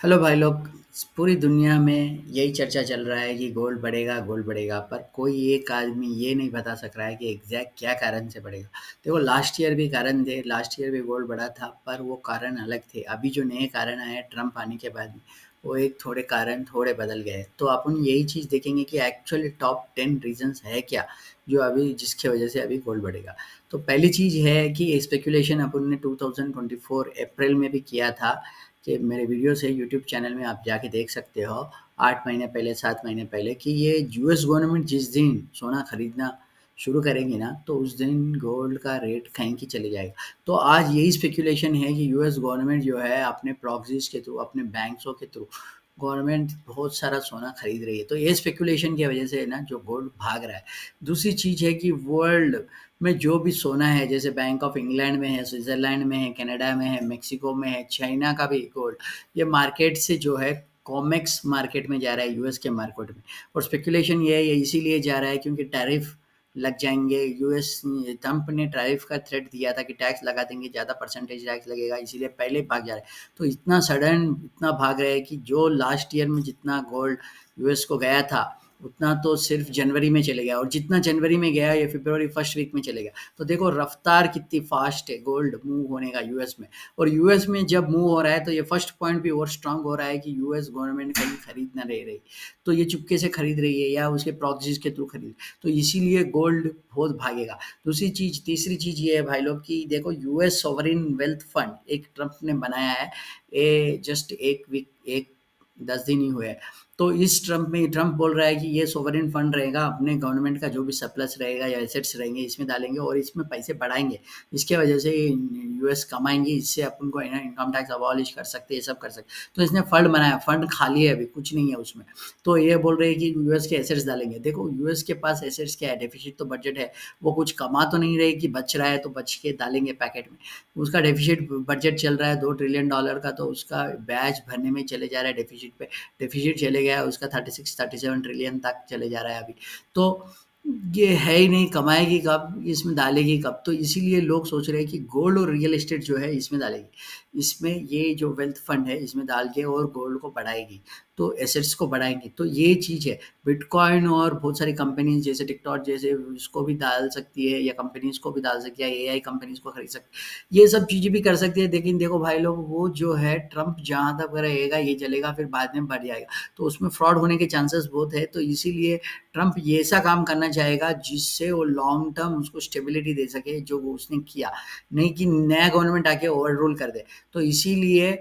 Hello भाई लोग। पूरी दुनिया में यही चर्चा चल रहा है कि गोल्ड बढ़ेगा, पर कोई एक आदमी ये नहीं बता सक रहा है कि एग्जैक्ट क्या कारण से बढ़ेगा। देखो, लास्ट ईयर भी कारण थे, लास्ट ईयर भी गोल्ड बढ़ा था, पर वो कारण अलग थे। अभी जो नए कारण आए हैं ट्रम्प आने के बाद में, वो एक थोड़े कारण थोड़े बदल गए। तो अपन यही चीज़ देखेंगे कि एक्चुअली टॉप 10 रीजंस है क्या, जो अभी जिसकी वजह से अभी गोल्ड बढ़ेगा। तो पहली चीज़ है कि स्पेकुलेशन अपन ने 2024 अप्रैल में भी किया था, कि मेरे वीडियोस है यूट्यूब चैनल में, आप जाके देख सकते हो। 8 महीने पहले, 7 महीने पहले, कि ये यूएस गवर्नमेंट जिस दिन सोना खरीदना शुरू करेंगी ना, तो उस दिन गोल्ड का रेट कहीं की चले जाएगा। तो आज यही स्पेकुलेशन है कि यूएस गवर्नमेंट जो है अपने प्रॉक्सीज के थ्रू, अपने बैंकों के थ्रू गवर्नमेंट बहुत सारा सोना खरीद रही है। तो ये स्पेकुलेशन की वजह से ना जो गोल्ड भाग रहा है। दूसरी चीज़ है कि वर्ल्ड में जो भी सोना है, जैसे बैंक ऑफ इंग्लैंड में है, स्विट्जरलैंड में है, कनाडा में है, मेक्सिको में है, चाइना का भी गोल्ड, ये मार्केट से जो है कॉमेक्स मार्केट में जा रहा है, यूएस के मार्केट में। और स्पेकुलेशन ये है, ये इसीलिए जा रहा है क्योंकि टैरिफ लग जाएंगे। यूएस ट्रंप ने टैरिफ का थ्रेट दिया था कि टैक्स लगा देंगे, ज़्यादा परसेंटेज टैक्स लगेगा, इसीलिए पहले ही भाग जा रहा है। तो इतना सडन इतना भाग रहा है कि जो लास्ट ईयर में जितना गोल्ड यूएस को गया था, उतना तो सिर्फ जनवरी में चले गया, और जितना जनवरी में गया ये फरवरी फर्स्ट वीक में चले गया। तो देखो रफ्तार कितनी फास्ट है गोल्ड मूव होने का यूएस में। और यूएस में जब मूव हो रहा है तो ये फर्स्ट पॉइंट भी और स्ट्रांग हो रहा है कि यूएस गवर्नमेंट कहीं खरीद ना रह रही, तो ये चुपके से खरीद रही है या उसके प्रॉक्सीज के थ्रू खरीद, तो इसीलिए गोल्ड बहुत भागेगा। दूसरी चीज, तीसरी चीज ये है भाई लोग कि देखो यूएस सॉवरिन वेल्थ फंड एक ट्रम्प ने बनाया है, ये जस्ट एक वीक, एक 10 दिन ही हुए हैं। तो इस ट्रम्प बोल रहा है कि ये सोवरेन फंड रहेगा, अपने गवर्नमेंट का जो भी सरप्लस रहेगा या एसेट्स रहेंगे इसमें डालेंगे और इसमें पैसे बढ़ाएंगे। इसके वजह से यूएस कमाएंगे, इससे अपन को इनकम टैक्स अबॉलिश कर सकते हैं, ये सब कर सकते हैं। तो इसने फंड बनाया, फंड खाली है, अभी कुछ नहीं है उसमें। तो ये बोल रहे हैं कि यूएस के एसेट्स डालेंगे। देखो यूएस के पास एसेट्स क्या है, डेफिसिट तो बजट है, वो कुछ कमा तो नहीं रहे कि बच रहा है तो बच के डालेंगे पैकेट में। उसका डेफिसिट बजट चल रहा है $2 ट्रिलियन का, तो उसका ब्याज भरने में चले जा रहा है डेफिसिट पे। डेफिसिट चले गया उसका 36-37 ट्रिलियन तक चले जा रहा है अभी। तो ये है ही नहीं, कमाएगी कब, इसमें डालेगी कब। तो इसीलिए लोग सोच रहे हैं कि गोल्ड और रियल एस्टेट जो है इसमें डालेगी, इसमें ये जो वेल्थ फंड है इसमें डाल के और गोल्ड को बढ़ाएगी, तो एसेट्स को बढ़ाएंगे। तो ये चीज़ है। बिटकॉइन और बहुत सारी कंपनीज जैसे टिकटॉक जैसे उसको भी डाल सकती है, या कंपनीज को भी डाल सकती है, एआई कंपनीज को खरीद सकती है, ये सब चीज़ें भी कर सकती है। लेकिन देखो भाई लोग, वो जो है ट्रम्प जहाँ तक रहेगा ये चलेगा, फिर बाद में बढ़ जाएगा, तो उसमें फ्रॉड होने के चांसेस बहुत है। तो इसीलिए ट्रम्प ये ऐसा काम करना चाहेगा जिससे वो लॉन्ग टर्म उसको स्टेबिलिटी दे सके, जो वो उसने किया, नहीं कि नया गवर्नमेंट आके ओवर रूल कर दे। तो इसीलिए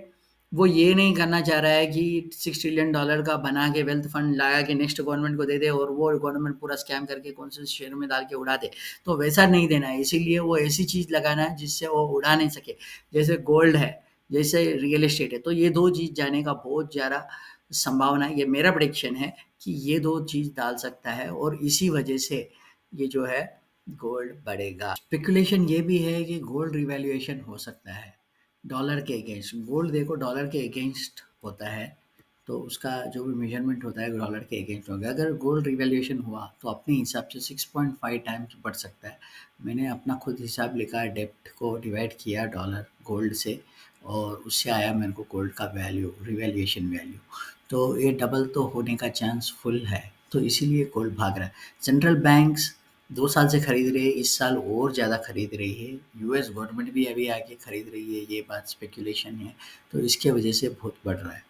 वो ये नहीं करना चाह रहा है कि $6 ट्रिलियन का बना के वेल्थ फंड लगा के नेक्स्ट गवर्नमेंट को दे दे और वो गवर्नमेंट पूरा स्कैम करके कौन से शेयर में डाल के उड़ा दे। तो वैसा नहीं देना है, इसीलिए वो ऐसी चीज़ लगाना है जिससे वो उड़ा नहीं सके, जैसे गोल्ड है, जैसे रियल एस्टेट है। तो ये दो चीज़ जाने का बहुत ज़्यादा संभावना है, ये मेरा प्रेडिक्शन है कि ये दो चीज़ डाल सकता है, और इसी वजह से ये जो है गोल्ड बढ़ेगा। स्पेकुलेशन ये भी है कि गोल्ड रिवैल्यूएशन हो सकता है डॉलर के अगेंस्ट। गोल्ड देखो डॉलर के अगेंस्ट होता है, तो उसका जो भी मेजरमेंट होता है डॉलर के अगेंस्ट होगा। अगर गोल्ड रिवैल्यूएशन हुआ तो अपने हिसाब से 6.5 टाइम्स बढ़ सकता है। मैंने अपना खुद हिसाब लिखा, डेप्ट को डिवाइड किया डॉलर गोल्ड से, और उससे आया मेरे को गोल्ड का वैल्यू, रिवैल्यूएशन वैल्यू। तो ये डबल तो होने का चांस फुल है, तो इसीलिए गोल्ड भाग रहा है। सेंट्रल बैंक्स 2 साल से खरीद रहे हैं, इस साल और ज़्यादा खरीद रही है। यूएस गवर्नमेंट भी अभी आके खरीद रही है, ये बात स्पेकुलेशन है, तो इसके वजह से बहुत बढ़ रहा है।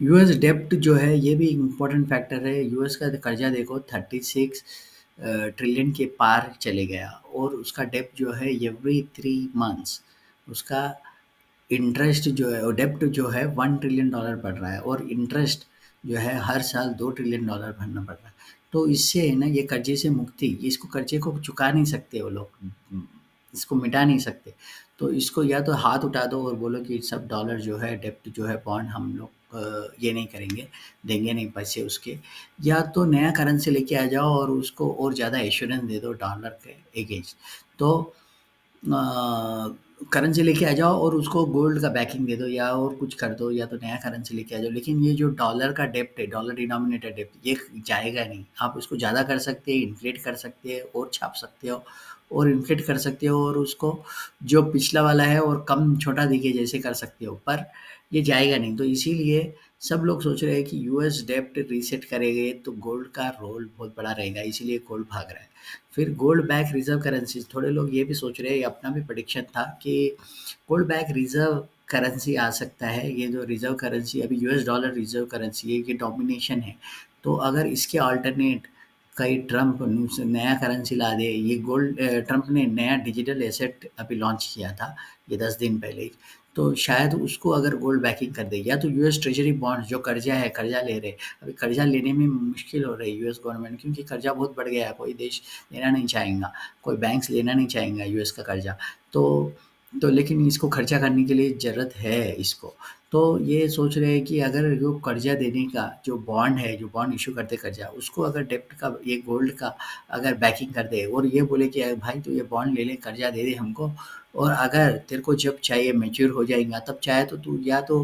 यूएस डेब्ट जो है ये भी इम्पोर्टेंट फैक्टर है। यूएस का कर्जा देखो 36 ट्रिलियन के पार चले गया, और उसका डेब्ट जो है एवरी 3 मंथ्स उसका इंटरेस्ट जो है, और डेब्ट जो है $1 ट्रिलियन बढ़ रहा है, और इंटरेस्ट जो है हर साल $2 ट्रिलियन भरना पड़ रहा है। तो इससे है ना, ये कर्जे से मुक्ति, इसको कर्जे को चुका नहीं सकते वो लोग, इसको मिटा नहीं सकते। तो इसको या तो हाथ उठा दो और बोलो कि सब डॉलर जो है, डेब्ट जो है, बॉन्ड हम लोग ये नहीं करेंगे, देंगे नहीं पैसे उसके, या तो नया करेंसी लेके आ जाओ और उसको और ज़्यादा एश्योरेंस दे दो डॉलर के अगेंस्ट। तो करेंसी लेके आ जाओ और उसको गोल्ड का बैकिंग दे दो, या और कुछ कर दो, या तो नया करेंसी लेके आ जाओ। लेकिन ये जो डॉलर का डेब्ट है, डॉलर डिनोमिनेटेड डेब्ट, ये जाएगा नहीं। आप उसको ज़्यादा कर सकते हैं, इन्फ्लेट कर सकते हैं और छाप सकते हो, और इन्फ्लेट कर सकते हो, और उसको जो पिछला वाला है और कम छोटा दिखे जैसे कर सकते हो। पर ये जाएगा नहीं। तो इसीलिए सब लोग सोच रहे हैं कि यूएस डेब्ट रीसेट करेंगे तो गोल्ड का रोल बहुत बड़ा रहेगा, इसीलिए गोल्ड भाग रहा है। फिर गोल्ड बैक रिजर्व करेंसी, थोड़े लोग ये भी सोच रहे हैं, ये अपना भी प्रेडिक्शन था कि गोल्ड बैक रिजर्व करेंसी आ सकता है। ये जो रिजर्व करेंसी अभी यूएस डॉलर रिजर्व करेंसी है, ये डोमिनेशन है। तो अगर इसके अल्टरनेट कहीं ट्रम्प नया करेंसी ला दे, ये गोल्ड ट्रम्प ने नया डिजिटल एसेट अभी लॉन्च किया था ये 10 दिन पहले ही। तो शायद उसको अगर गोल्ड बैकिंग कर दे, या तो यूएस ट्रेजरी बॉन्ड्स जो कर्जा है, कर्जा ले रहे, अभी कर्जा लेने में मुश्किल हो रही है यूएस गवर्नमेंट, क्योंकि कर्जा बहुत बढ़ गया है, कोई देश लेना नहीं चाहेगा, कोई बैंक्स लेना नहीं चाहेगा यूएस का कर्जा। तो लेकिन इसको खर्चा करने के लिए ज़रूरत है इसको। तो ये सोच रहे हैं कि अगर जो कर्जा देने का जो बॉन्ड है, जो बॉन्ड इश्यू करते कर्जा, उसको अगर डेब्ट का ये गोल्ड का अगर बैकिंग कर दे और ये बोले कि अरे भाई तू ये बॉन्ड ले ले, कर्जा दे दे हमको, और अगर तेरे को जब चाहिए मैच्योर हो जाएगा तब चाहे तो तू या तो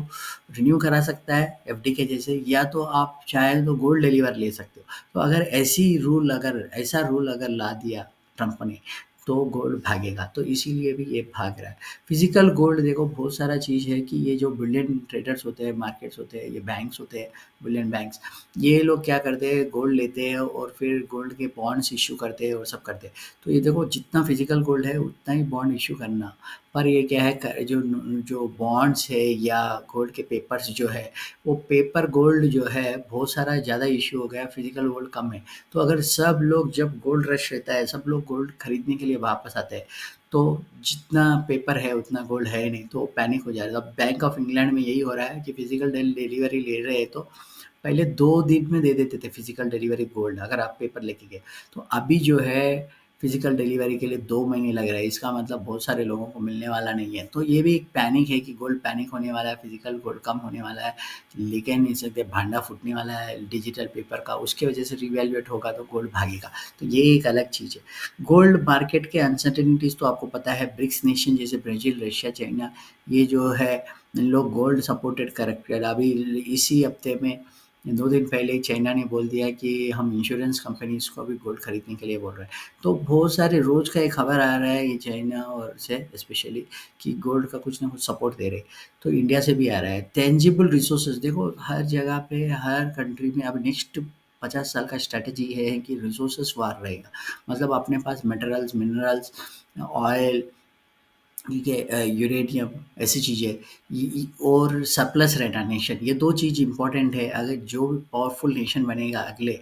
रिन्यू करा सकता है एफडी के जैसे, या तो आप चाहे तो गोल्ड डिलीवर ले सकते हो। तो अगर ऐसा रूल अगर ला दिया ट्रम्प ने, तो गोल्ड भागेगा। तो इसीलिए भी ये भाग रहा है। फिजिकल गोल्ड देखो बहुत सारा चीज़ है कि ये जो बुलियन ट्रेडर्स होते हैं, मार्केट्स होते हैं, ये बैंक्स होते हैं, बुलियन बैंक्स, ये लोग क्या करते हैं, गोल्ड लेते हैं और फिर गोल्ड के बॉन्ड्स इश्यू करते हैं और सब करते हैं। तो ये देखो जितना फिजिकल गोल्ड है उतना ही बॉन्ड इश्यू करना। पर ये क्या है, जो जो बॉन्ड्स है या गोल्ड के पेपर्स जो है, वो पेपर गोल्ड जो है बहुत सारा ज़्यादा इश्यू हो गया, फिजिकल गोल्ड कम है। तो अगर सब लोग, जब गोल्ड रश रहता है, सब लोग गोल्ड खरीदने के लिए वापस आते हैं, तो जितना पेपर है उतना गोल्ड है नहीं, तो पैनिक हो जाएगा। अब बैंक ऑफ इंग्लैंड में यही हो रहा है कि फिजिकल डिलीवरी ले रहे हैं, तो पहले 2 दिन में दे देते थे फिजिकल डिलीवरी गोल्ड, अगर आप पेपर लेके गए। तो अभी जो है फिजिकल डिलीवरी के लिए 2 महीने लग रहा है, इसका मतलब बहुत सारे लोगों को मिलने वाला नहीं है। तो ये भी एक पैनिक है कि गोल्ड पैनिक होने वाला है, फिजिकल गोल्ड कम होने वाला है, लेके नहीं सकते, भांडा फूटने वाला है डिजिटल पेपर का, उसके वजह से रिवैल्यूएट होगा तो गोल्ड भागेगा। तो ये एक अलग चीज़ है। गोल्ड मार्केट के अनसर्टेनिटीज़ तो आपको पता है, ब्रिक्स नेशन जैसे ब्राज़ील, रशिया, चाइना, ये जो है इन लोग गोल्ड सपोर्टेड करेक्टेड। अभी इसी हफ्ते में 2 दिन पहले ही चाइना ने बोल दिया कि हम इंश्योरेंस कंपनीज़ को भी गोल्ड खरीदने के लिए बोल रहे हैं। तो बहुत सारे रोज़ का एक खबर आ रहा है ये चाइना और से स्पेशली, कि गोल्ड का कुछ ना कुछ सपोर्ट दे रहे हैं। तो इंडिया से भी आ रहा है। टेंजिबल रिसोर्सेज़ देखो हर जगह पे, हर कंट्री में अब नेक्स्ट 50 साल का स्ट्रैटेजी ये है कि रिसोर्सेज़ वार रहेगा। मतलब अपने पास मिनरल्स मिनरल्स, ऑयल, ठीक है, यूरेनियम, ऐसी चीज़ें, और सरप्लस रहना नेशन, ये 2 चीज़ इंपॉर्टेंट है। अगर जो भी पावरफुल नेशन बनेगा अगले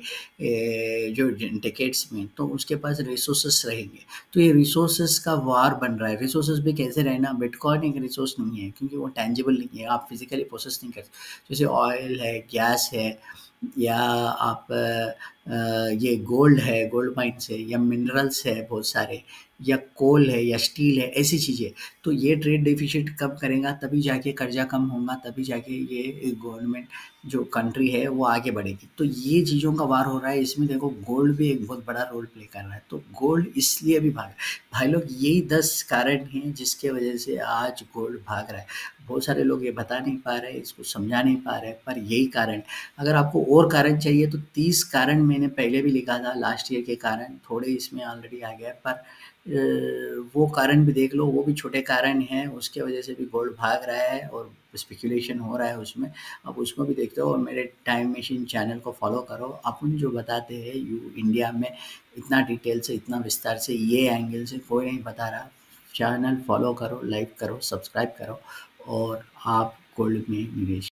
जो डेकेड्स में, तो उसके पास रिसोर्सेस रहेंगे। तो ये रिसोर्सेस का वार बन रहा है। रिसोर्सेस भी कैसे रहना, बिटकॉइन एक रिसोर्स नहीं है, क्योंकि वो टेंजिबल नहीं है, आप फिजिकली प्रोसेस नहीं कर सकते। जैसे ऑयल है, गैस है, या आप ये गोल्ड है, गोल्ड माइन्स है, या मिनरल्स है बहुत सारे, या कोल है, या स्टील है, ऐसी चीज़ें। तो ये ट्रेड डेफिसिट कम करेगा, तभी जाके कर्जा कम होगा, तभी जाके ये गवर्नमेंट जो कंट्री है वो आगे बढ़ेगी। तो ये चीज़ों का वार हो रहा है, इसमें देखो गोल्ड भी एक बहुत बड़ा रोल प्ले कर रहा है। तो गोल्ड इसलिए भी भाग, भाई लोग यही 10 कारण हैं जिसके वजह से आज गोल्ड भाग रहा है। बहुत सारे लोग ये बता नहीं पा रहे, इसको समझा नहीं पा रहे, पर यही कारण। अगर आपको और कारण चाहिए तो 30 कारण मैंने पहले भी लिखा था, लास्ट ईयर के कारण थोड़े इसमें ऑलरेडी आ गया है, पर वो कारण भी देख लो, वो भी छोटे कारण हैं, उसके वजह से भी गोल्ड भाग रहा है और स्पेकुलेशन हो रहा है उसमें। आप उसको भी देखते हो और मेरे टाइम मशीन चैनल को फॉलो करो। अपन जो बताते हैं यू इंडिया में इतना डिटेल से, इतना विस्तार से, ये एंगल से कोई नहीं बता रहा। चैनल फॉलो करो, लाइक करो, सब्सक्राइब करो, और आप गोल्ड में निवेश